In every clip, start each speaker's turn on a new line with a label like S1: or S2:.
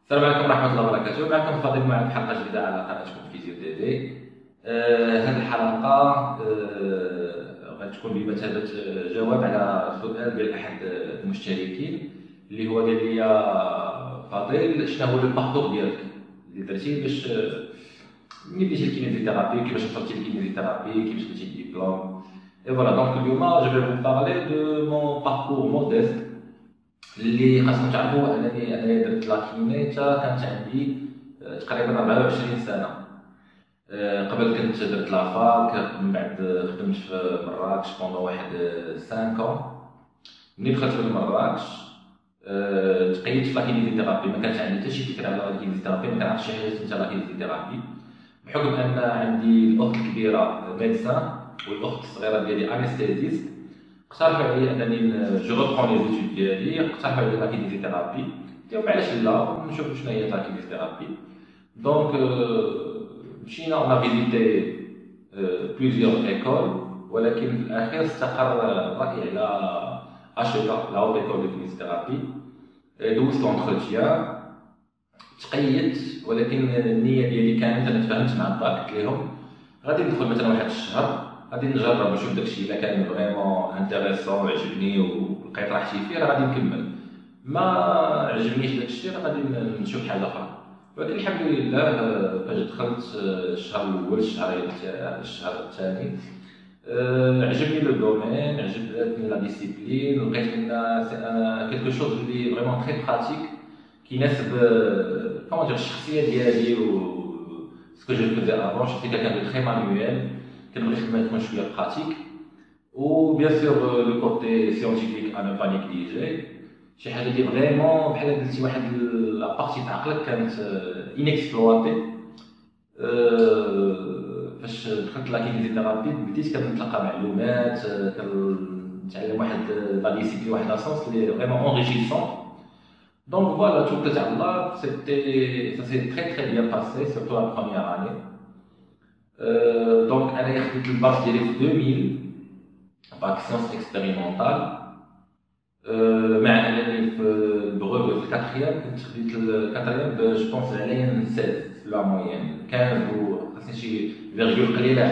S1: السلام عليكم ورحمة الله وبركاته، معكم فاضل معكم حلقة جديدة على قناتكم فيزيو تي في. هذه الحلقة غتكون بمثابة جواب على سؤال ديال أحد المشتركين اللي هو قال لي: فاضل، شنو هو الباركور ديالك اللي درتي باش ملي بديتي الكينيزيثيرابي، كيفاش وصلتي للكينيزيثيرابي، كيفاش درتي الدبلوم. Et voilà, donc اليوم je vais vous parler de mon parcours modeste اللي خاصكم تعرفوا انني درت لاكيني حتى كانت عندي تقريبا 24 سنه. قبل كنت درت لافاك، من بعد خدمت في مراكش بوندون واحد 5 ans. ملي دخلت لمراكش تقيدت في لاكينيزيثيرابي، ما كانش عندي حتى شي فكره على لاكينيزيثيرابي، ما كنعرفش شي حاجه سميتها لاكينيزيثيرابي، بحكم ان عندي الاخت الكبيره ميدسان والاخت الصغيره ديالي انستيزيست. اقترحوا علي انني جو روبخون لي زيتود ديالي، اقترحوا علي لاكينيزيثيرابي، قلت علاش لا نشوفوا شنو هي لاكينيزيثيرابي. دونك مشينا اون فيزيتي بليزيور ايكول، ولكن في الاخير استقر الراي على اشيكا لا هوت ايكول دو كينيزيثيرابي. دوزت لونتروتيان، تقيدت، ولكن النيه ديالي كانت انا تفاهمت مع الدار، قلت لهم غادي ندخل مثلا واحد الشهر، غادي نجرب نشوف داكشي الا كان فريمون انتريسون وعجبني ولقيت راحتي فيه راه غادي نكمل، ما عجبنيش داكشي راه غادي نشوف حاجه اخرى. ولكن الحمد لله فاش دخلت الشهر الاول، الشهر الثاني، عجبني لو دومين، عجبتني لا ديسيبلين، لقيت منا كيلكو شوز اللي فريمون تري براتيك كيناسب كومون دير الشخصيه ديالي و سكو جو فيزي افون. شفتي كان تري مانيويل، كنبغي الخدمه تكون شويه براتيك، و بيان سور لو كوتي سيونتيفيك انا با نيكليجي. شي حاجه اللي فريمون بحال قلتي واحد لا بارتي تاع عقلك كانت انكسبلواتي. فاش دخلت لاكينيزيثيرابي بديت كنتلقى معلومات، كنتعلم واحد لا ديسيبلين، واحد لا سونس اللي فريمون اونريجيسون. دونك فوالا، توكلت على الله. سيتي سا سي تري تري بيان باسي، سورتو لا بروميير اني. دونك انا خديت الباك ديالي في 2000 باك سيونس اكسبيريمونتال، مع انني في البروغ في الكاتريام كنت خديت الكاتريام جو بونس عليا 16 في لا موين 15، وخاصني شي فيرغول قليله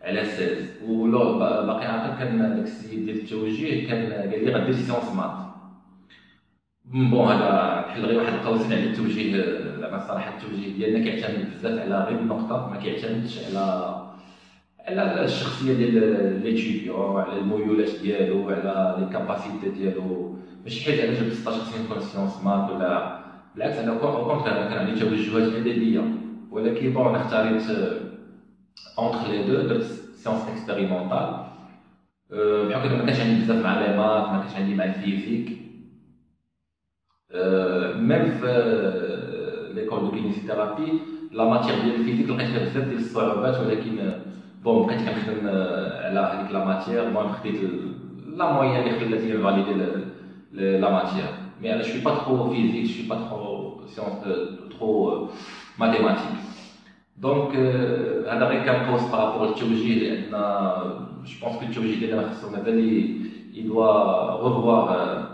S1: على 16. ولو باقي عاقل كان داك السيد ديال التوجيه كان قال لي غدير سيونس مات. بون هذا بحال غير واحد القوسين على التوجيه، زعما الصراحه التوجيه ديالنا كيعتمد بزاف على غير النقطه، ما كيعتمدش على الشخصيه ديال ليتيديون، على الميولات ديالو، على لي كاباسيتي ديالو. ماشي حيت انا جبت 16 خصني ندخل سيونس مات، ولا بالعكس، انا كونتر كان عندي توجهات ادبيه، ولكن بون انا اختاريت اونتر لي دو، درت سيونس اكسبيريمونتال بحكم ما كانش عندي بزاف مع لي مات، ما كانش عندي مع الفيزيك. ميم في ليكول دو كينيزيثيرابي لا ماتيير ديال الفيزيك لقيت فيها بزاف ديال الصعوبات، ولكن بون بقيت كنخدم على هذيك لا ماتيير. المهم خديت لا موين اللي خلاتني فاليدي لا ماتيير، مي انا شوي با ترو فيزيك، شوي با ترو سيونس ترو ماتيماتيك. دونك هذا غير كان كوز بارابور للتوجيه، لان جو بونس كو التوجيه ديالنا خاصو مازال يدوا ريفوار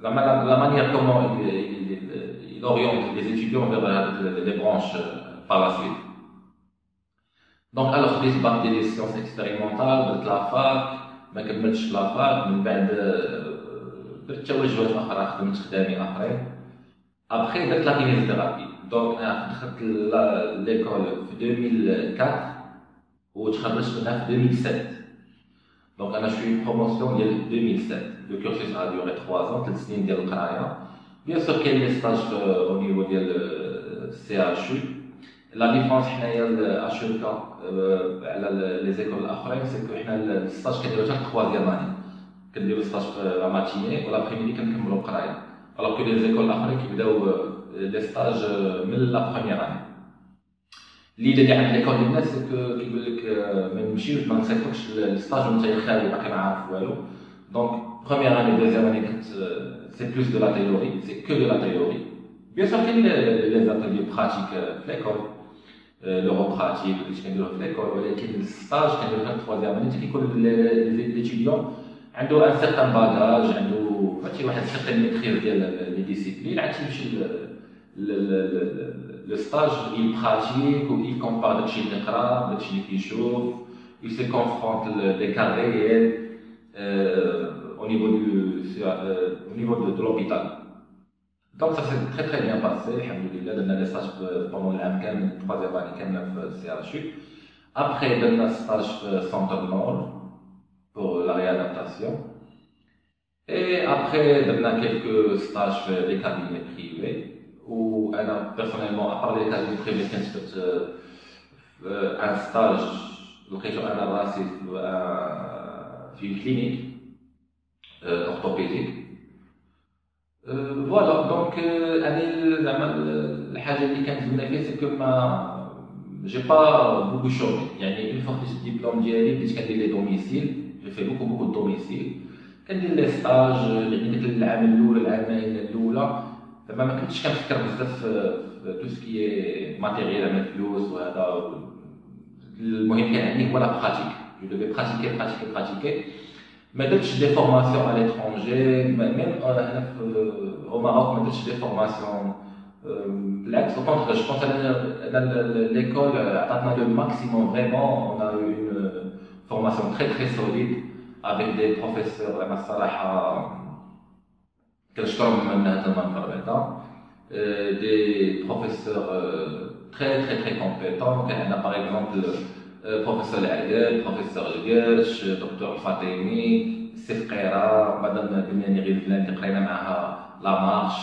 S1: la manière comment il oriente les étudiants vers les branches par la suite. Donc alors خديت باك ديال سيونس اكسبيريمونتال، درت لافاك، ما كملتش في لافاك، من بعد درت توجهات اخرى، خدمت خدامي اخرين. ابخي درت لا كينيزيثيرابي. دونك انا دخلت ليكول في 2004 وتخرجت منها في 2007. دونك انا شوي بروموسيون ديال 2007. لو كورسوس ا ديوري 3 ans، 3 سنين ديال القرايه. بيان سور كاين لي ستاج او نيفو ديال السي اتش يو. لا ديفرونس حنايا اشوكا على لي زيكول الاخرين، سكو حنا الستاج كنديرو حتى 3 اني، كنديرو ستاج في لا ماتيني ولا بريميدي كنكملو القرايه، الوغ كو لي زيكول الاخرين كيبداو لي ستاج من لا بروميير اني. اللي ديال عند ليكول ديال الناس كيقول لك ما نمشيوش ما نصيفطوكش للستاج وانت خالي باقي ما عارف والو. دونك بروميير اني دوزيام اني كنت سي بلوس دو لا تيوري، سي كو دو لا تيوري. بيان سور كاين لي زاتيليي براتيك في ليكول، لورو براتيك اللي كنديروه في ليكول، ولكن الستاج كنديرو في التروازيام اني، كيكون ليتيديون عنده ان سيغتان باجاج، عنده فهمتي واحد سيغتان ميتريز ديال لي ديسيبلين، عاد تيمشي لو ستاج il pratique ou il compare داكشي اللي قرا داكشي اللي كيشوف، il se confronte des cas réels au niveau de l'hôpital. Donc ça s'est très très bien passé, alhamdoulilah, درنا لي ستاج pendant العام كامل، 3e année كامله في CHU. Après درنا ستاج في Centre Nord pour la réadaptation. Et après درنا quelques stages في des cabinets privés où انا personnellement à part les cabinets privés كنت درت un stage لقيتو انا راسي في une clinique orthopédique. Voilà, donc الحاجه اللي كانت زوينه فيه سي كو ما j'ai pas beaucoup chômé. يعني une fois que j'ai diplôme ديالي بديت كندير لي دوميسيل، j'ai fait beaucoup de دوميسيل، كندير لي ستاج يعني ديك العام الاول العامين الاولى زعما ما كنتش كنفكر بزاف في تو سكي ماتيريال زعما الفلوس وهذا. المهم كان عندي هو لا براتيك، جو devais pratiquer. ما درتش دي فورماسيون على لترونجي، ميم هنا au Maroc ما درتش دي فورماسيون. بالعكس au contraire je pense que l'école عطاتنا le maximum vraiment. On a eu une formation très solide avec des professeurs زعما الصراحه كنشكرهم من هذا المنبر بعدا، des professeurs très compétents. كان عندنا par exemple بروفيسور العقاد، بروفيسور القرش، دكتور فاطمي، سيف قيرة، مدام بنياني غيزلان اللي قرينا معاها لا مارش،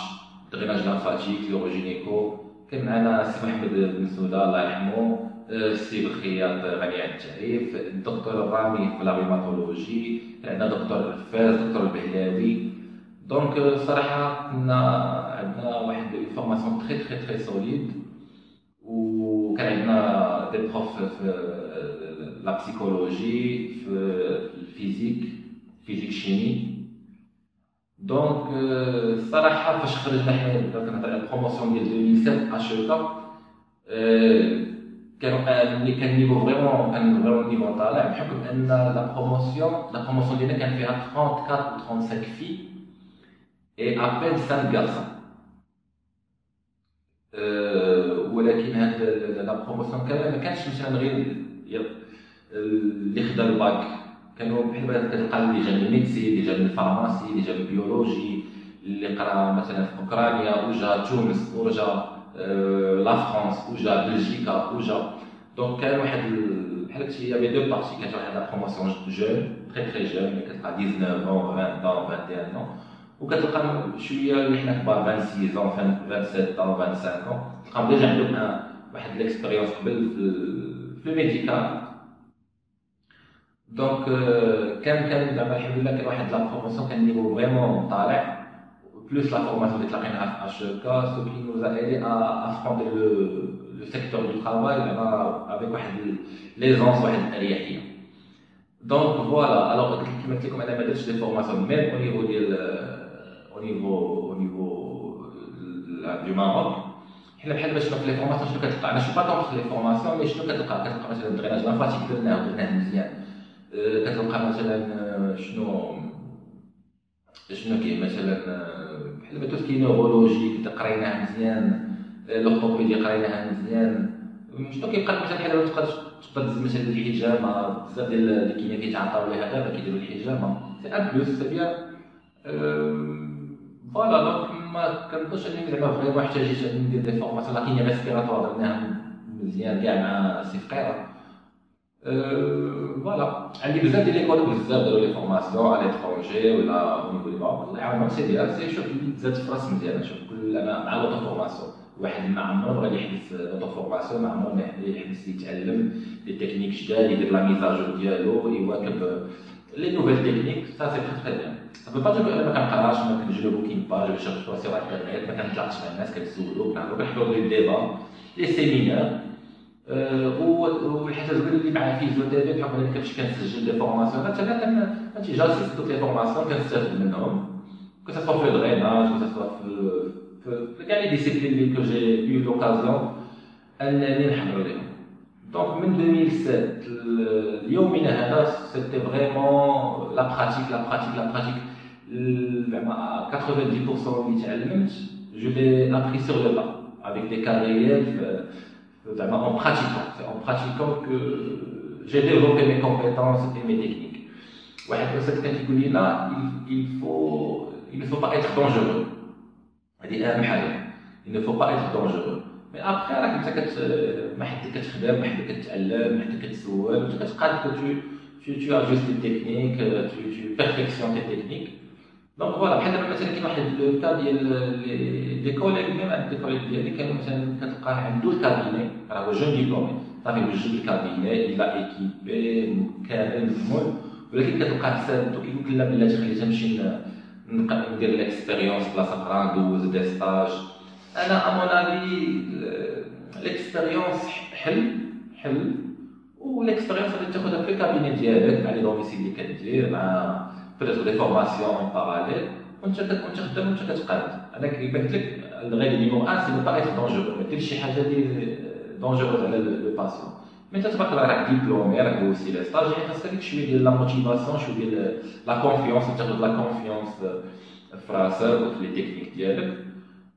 S1: دريناج لانفاتيك، لوروجينيكو. كان معنا السي محمد بن سوده الله يرحمو، السي بالخياط غني عن التعريف، الدكتور الرامي في لا ريماتولوجي، عندنا دكتور الفاز، دكتور البهلاوي. دونك الصراحه كنا عندنا واحد فورماسيون تري سوليد. وكان عندنا دي بروف في لا بسيكولوجي، في الفيزيك شيمي. دونك الصراحه فاش خرجنا حنا كنهضر على البروموسيون ديال 2007 اشوكا، كان نيفو فريمون نيفو طالع، بحكم ان لا بروموسيون ديالنا كان فيها 34 ou 35 filles et à peine 5 garçons. ولكن هاد لا بروموسيون كامل ما كانش مثلا غير اللي خدا الباك، كانوا بحال بحال كتلقى اللي جا من الميدسين، اللي جا من الفارماسي، اللي جا من البيولوجي، اللي قرا مثلا في اوكرانيا وجا تونس ورجع لا فرانس وجا بلجيكا وجا. دونك كان واحد بحال هادشي يابي دو بارتي. كانت واحد لا بروموسيون جون تري جون اللي كتلقى 19 20 21 وكتلقى شويه اللي حنا كبار 26 27 25 تلقاهم ديجا عندهم واحد ليكسبيريونس قبل في الميديكال. دونك كان زعما الحمد لله كان واحد لا بروموسيون كان نيفو فريمون طالع، بلوس لا فورماسيون اللي تلاقيناها في اشوكا سو كي نوز ايدي افرونتي لو سيكتور دو ترافاي زعما افيك واحد ليزونس، واحد الاريحيه. دونك فوالا الوغ كيما قلت لكم انا ما درتش دي فورماسيون ميم او نيفو ديال au niveau du Maroc. حنا بحال باش في لي فورماسيون شنو كتلقى، انا شو با كونتر لي فورماسيون مي شنو كتلقى مثلا دريناج لانفاتيك درناه مزيان، كتلقى مثلا شنو كاين مثلا بحال توسكي نيورولوجي قريناه مزيان، لوغتوبيدي قريناها مزيان. شنو كيبقى مثلا بحال تقدر تدز مثلا الحجامه، بزاف ديال الكيميا كيتعاطاو ليها دابا كيديروا الحجامه، سي ان بلوس سي بيان. فوالا دونك ما كنظنش انني زعما فريمون احتاجيت ندير دي فورماسيون. لا كيميا ريسبيراتوار درناها مزيان كاع مع سي فقيره. فوالا عندي بزاف ديال ليكول بزاف داروا لي فورماسيون على ليترونجي ولا او نيفو دو ماروك. الله يعاونهم سي ديال سي شوف اللي تزاد في راس مزيان. شوف كل انا مع لوطو فورماسيون واحد ما عمره غادي يحدث لوطو فورماسيون، ما عمره ما يحدث يتعلم لي تكنيك جداد، يدير لا ميزاجور ديالو، يواكب لي نوفيل تكنيك. سا سي تري بيان. Ça veut pas dire que انا ما كنقراش، ما كنجلو بوكين باج باش نشوف سي واحد الحاجات، ما كنطلعش مع الناس كنسولو كنحضروا لي ديبا لي سيمينار. والحاجه الزوينه اللي مع فيزيوثيرابي بحكم انني كنمشي كنسجل دي فورماسيون، حتى انا كنمشي جالس دوك لي فورماسيون كنستافد منهم، كو سا سوا في دريناج كو سا سوا في كاع لي ديسيبلين اللي كو جي يو لوكازيون انني نحضر لهم. Donc, en 2007, c'était vraiment la pratique, la pratique, la pratique. À 90% je l'ai appris sur le tas, avec des cas réels, en pratiquant. C'est en pratiquant que j'ai développé mes compétences et mes techniques. Ouais, cette catégorie là, il ne faut pas être dangereux. Il ne faut pas être dangereux. Mais après, راك انت ما حد كتخدم، ما حد كتعلم، ما حد كتسول، انت كتقاد tu ajustes tes techniques, tu perfectionnes tes techniques. Donc voilà, بحال دابا مثلا كاين واحد لو كا ديال دي كوليغ ميم عند دي كوليغ ديالي كانوا مثلا كتلقاه عنده الكابيني، راه هو جون ديبلومي، صافي وجد الكابيني، إلا ايكيبي كامل مزمول، ولكن كتلقاه سادو كيقول لك لا بلاتي خليتها نمشي ندير ليكسبيريونس بلاصه اخرى، ندوز دي ستاج. انا امون افي ليكسبيريونس حل وليكسبيريونس غادي تاخذها في الكابيني ديالك مع لي دوميسيل اللي كدير مع peut-être des formations en parallèle وانت خدام وانت كتقاد. انا كيبان لك الغير نيمو 1 سي با ايتر دونجورو، ما ديرش شي حاجه اللي دونجوروز على لو باسيون. مي تبارك الله راك ديبلومي، راك دوزتي لي ستاج، يعني خاصك ديك شويه ديال لا موتيفاسيون، شويه ديال لا كونفيونس، تاخذ لا كونفيونس في راسك وفي لي تكنيك ديالك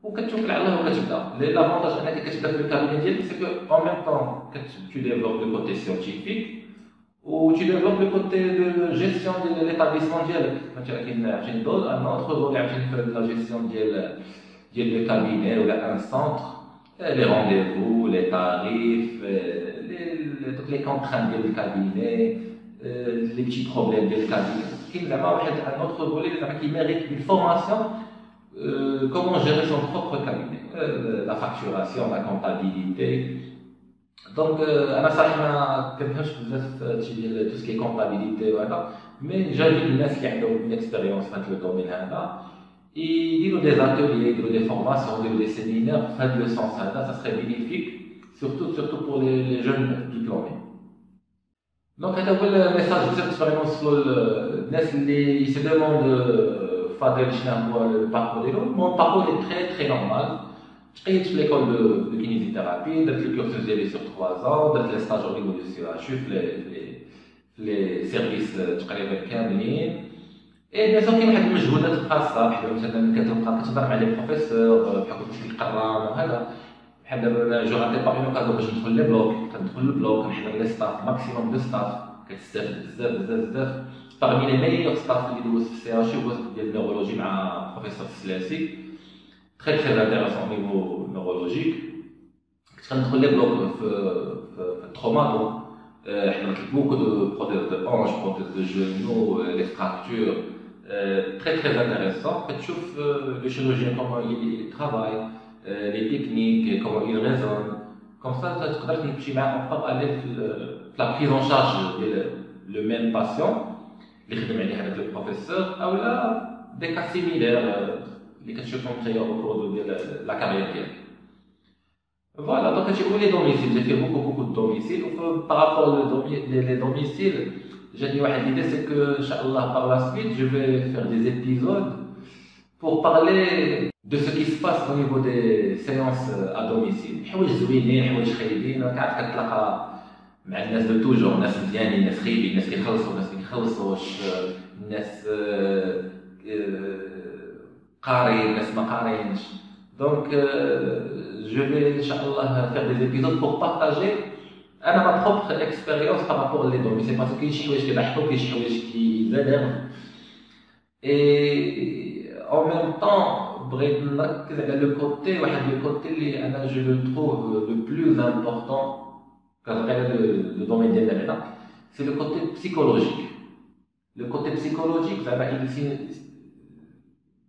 S1: وكتوكل على الله وكتبدا. لافونتاج انك كتبدا في الكابيني ديالك سي كو اون ميم طون tu développes le côté scientifique ou tu développes le côté de gestion de l'établissement ديالك. مثلا كاين عاوتاني دور ان اوتر دور عاوتاني في لا جيستيون ديال لو كابيني ولا ان سونتر، لي رونديفو، لي تاريف، toutes les contraintes ديال الكابيني، لي بيتي بروبليم ديال الكابيني. كاين زعما واحد ان اوتر فولي زعما كي ميريت une formation. Comment gérer son propre cabinet, la facturation, la comptabilité. Donc, أنا صحيح ما كنفهمش بزاف ديال tout ce qui est comptabilité وهذا، mais j'invite الناس اللي عندهم une expérience في هذا الدومين هذا يديروا des ateliers، يديروا des formations، يديروا des séminaires في هذا le sens هذا، ça serait bénéfique surtout pour les jeunes diplômés. Donc هذا هو الميساج بزاف باش نوصلوا للناس اللي se demandent فاضل شنو هو الباركور ديالو. مون باركور est très très normal. تقيت في ليكول دو كينيزيثيرابي، درت الكورسوس ديالي سور 3 ans، درت لي ستاج او نيفو دو سي اتش في لي سيرفيس تقريبا كاملين. اي بيان سور كاين واحد المجهودات الخاصه، بحال مثلا كتبقى كتهضر مع لي بروفيسور بحال كنت القران وهذا، بحال دابا جو راتي با اون اوكازيون باش ندخل لي بلوك، كندخل للبلوك كنحضر لي ستاف ماكسيموم دو ستاف، كتستافد بزاف بزاف بزاف. parmi les meilleurs staffs اللي دوزت في السي اتش هو ديال النيورولوجي مع بروفيسور السلاسي، très très intéressant au niveau neurologique. كنت كندخل لي بلوك في التروما، دونك حضرت beaucoup de prothèses de hanche, prothèses de genoux, les fractures, très très intéressant. كتشوف le chirurgien comment il travaille, les techniques, comment il raisonne. Comme ça تقدر تمشي معاه en parallèle في la prise en charge ديال le même patient اللي خدم عليه هذاك البروفيسور، او لا دي كا سيميلير اللي كتشوفهم نتايا او كورو ديال لا كارير ديالك. فوالا دونك هادشي هو لي دوميسيل. جي في بوكو دو دوميسيل، و بارابور لي دوميسيل جاتني واحد ليدي، سي كو ان شاء الله بار لا سويت جو في فير دي ابيزود pour parler de ce qui se passe au niveau des séances à domicile. حوايج زوينين، حوايج خايبين، راك عاد كتلاقى مع الناس دو توجور، ناس مزيانين، ناس خايبين، ناس كيخلصوا، ناس كيخلصوش، ناس قارين، ناس ما قارينش. دونك جو في ان شاء الله فير دي ابيزود بور بارطاجي انا ما بروبر اكسبيريونس بارابور لي دومي. سي باسكو كاين شي حوايج كيضحكوا، كاين شي حوايج كيزادروا، اي اون ميم طون بغيت نركز على لو كوتي، واحد لو كوتي اللي انا جو لو تروف لو بلوز امبورطون dans le domaine de l'AMENA, c'est le côté psychologique. Le côté psychologique,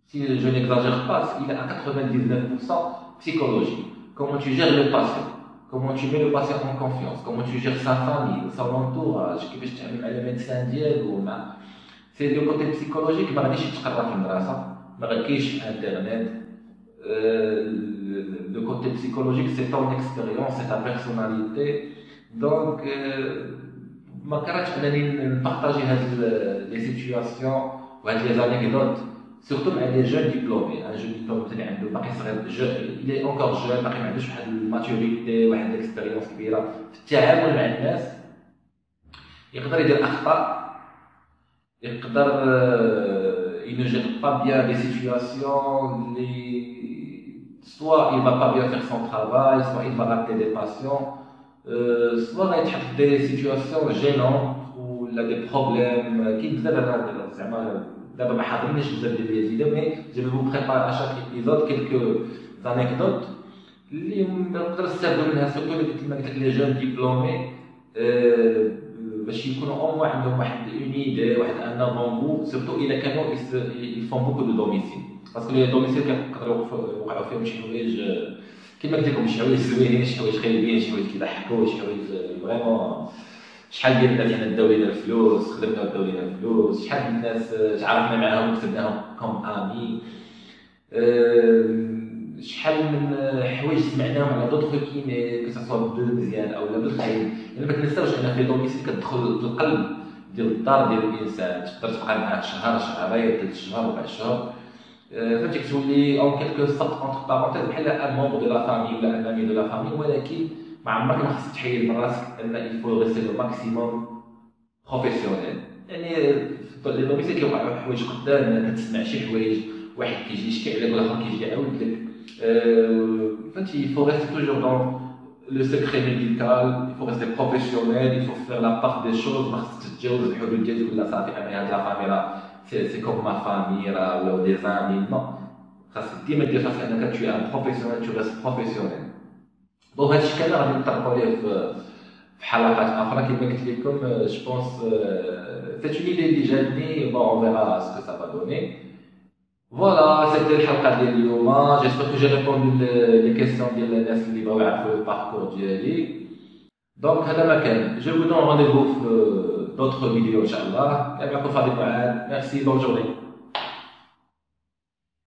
S1: si je n'exagère pas, il est à 99% psychologique. Comment tu gères le patient, comment tu mets le patient en confiance, comment tu gères sa famille, son entourage, كيفاش تعامل مع le médecin ديالو. C'est le côté psychologique. ما غاديش يتقرا في المدرسة، ما غاديش انترنت. Le côté psychologique, c'est ton expérience, c'est ta personnalité. Donc, ما كرهتش انني نبارطاجي هاد لي سيتوياسيون وهاد لي زانيكدوت سورتو مع لي جون ديبلومي. ان جون ديبلومي اللي عنده باقي صغير، الى اونكور جون، باقي ما عندوش واحد الماتوريتي، واحد الاكسبيريونس كبيره في التعامل مع الناس، يقدر يدير اخطاء، يقدر il ne gère pas bien des situations, soit il va pas bien faire son travail, soit il va rater des patients, soit il va être des situations gênantes ou il a des problèmes qui d'abord ما حاضرينش بزاف ديال الفيديو، مي je vais vous préparer à chaque épisode quelques anecdotes اللي نقدر نستافدوا منها، سورتو اللي كما قلت لك لي جون ديبلومي، باش يكونوا او موان عندهم واحد اون ايدي، واحد ان افون، سورتو الا كانوا يفون بوكو دو دوميسيل، باسكو لي دوميسيل كيقدروا يوقعوا فيهم شي حوايج كيما قلت لكم، شي حوايج زوينين، شي حوايج خايبين، شي حوايج كيضحكوا، شي حوايج فريمون. شحال ديال الناس حنا داو لينا الفلوس، خدمنا داو لينا الفلوس، شحال من الناس تعرفنا معاهم وكتبناهم كوم امي، شحال من حوايج سمعناهم على دوطخ كيني كسوا بدو مزيان او لا بالخايب. يعني ما تنساوش ان في دوميسيل كتدخل للقلب ديال الدار ديال الانسان، تقدر تبقى معاه شهر، شهرين، 3 شهور، 4 شهور، فهمتي، كتولي اون كيلكو سورت اونتر بارونتيز بحال ان مونبر دو لا فامي ولا ان امي دو لا فامي، ولكن ما عمرك ما خصك تحيد من راسك ان الفو ريستي لو ماكسيموم بروفيسيونيل. يعني لي دوميسيل كيوقعوا حوايج قدام، كتسمع شي حوايج، واحد كيجي يشكي عليك والاخر كيجي يعاود لك، فهمتي، il faut rester toujours dans le secret médical, il faut rester professionnel, il faut faire la part des choses، ما خصك تتجاوز الحدود ديالك ولا صافي انا هاد لا فامي راه سي كوم ما فامي راه ولا دي زامي، نو، خاصك ديما دير راسك انك tu es un professionnel, tu restes professionnel. دونك هادشي كامل غادي نطرقوا ليه في حلقات اخرى كما قلت لكم. جو بونس سيت اون ايدي اللي جاتني، بون اون فيرا سكو سا فا دوني. فوالا سيتي الحلقه ديال اليوم، جيسبر كو جي ريبوندو لي كيسيون ديال الناس اللي بغاو يعرفوا الباركور ديالي. دونك هذا ما كان، جو vous donne rendez-vous في d'autres vidéos ان شاء الله. كان معكم فاضل معاد، ميرسي، بون جورني.